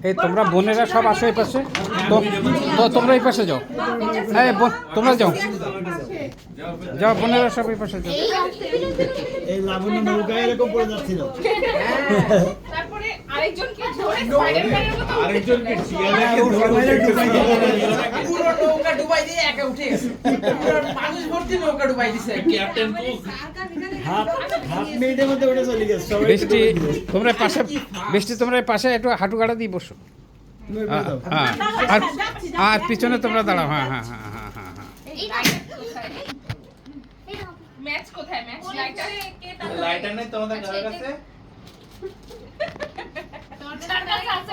এই তোমরা বোনেরা সব আসো এই পাশে, তো তোমরা এই পাশে যাও। এই তোমরা যাও যাও, বোনেরা সব এই পাশে যাও। এই লাবণ্য নৌকায় এরকম পড়ে যাচ্ছিল, তারপরে আরেকজনকে ধরে স্পাইডারম্যানের মতো আরেকজনকে পুরো নৌকা ডুবাই দিয়ে একা উঠে গেছে, পুরো মানুষ ভর্তি নৌকা ডুবাই দিছে। ক্যাপ্টেন হাফ মিনিটের মধ্যে ওটা চলে গেছে। সবাই বৃষ্টি তোমরা পাশে, বৃষ্টি তোমরা পাশে একটু হাঁটু গাড়া দিয়ে বসো। হ্যাঁ, আর পিছনে তোমরা দাঁড়াও। হ্যাঁ হ্যাঁ হ্যাঁ হ্যাঁ হ্যাঁ হ্যাঁ। ম্যাচ কোথায়? ম্যাচ লাইটার লাইটার নেই তোমাদের কাছে? তোমার কাছে আছে?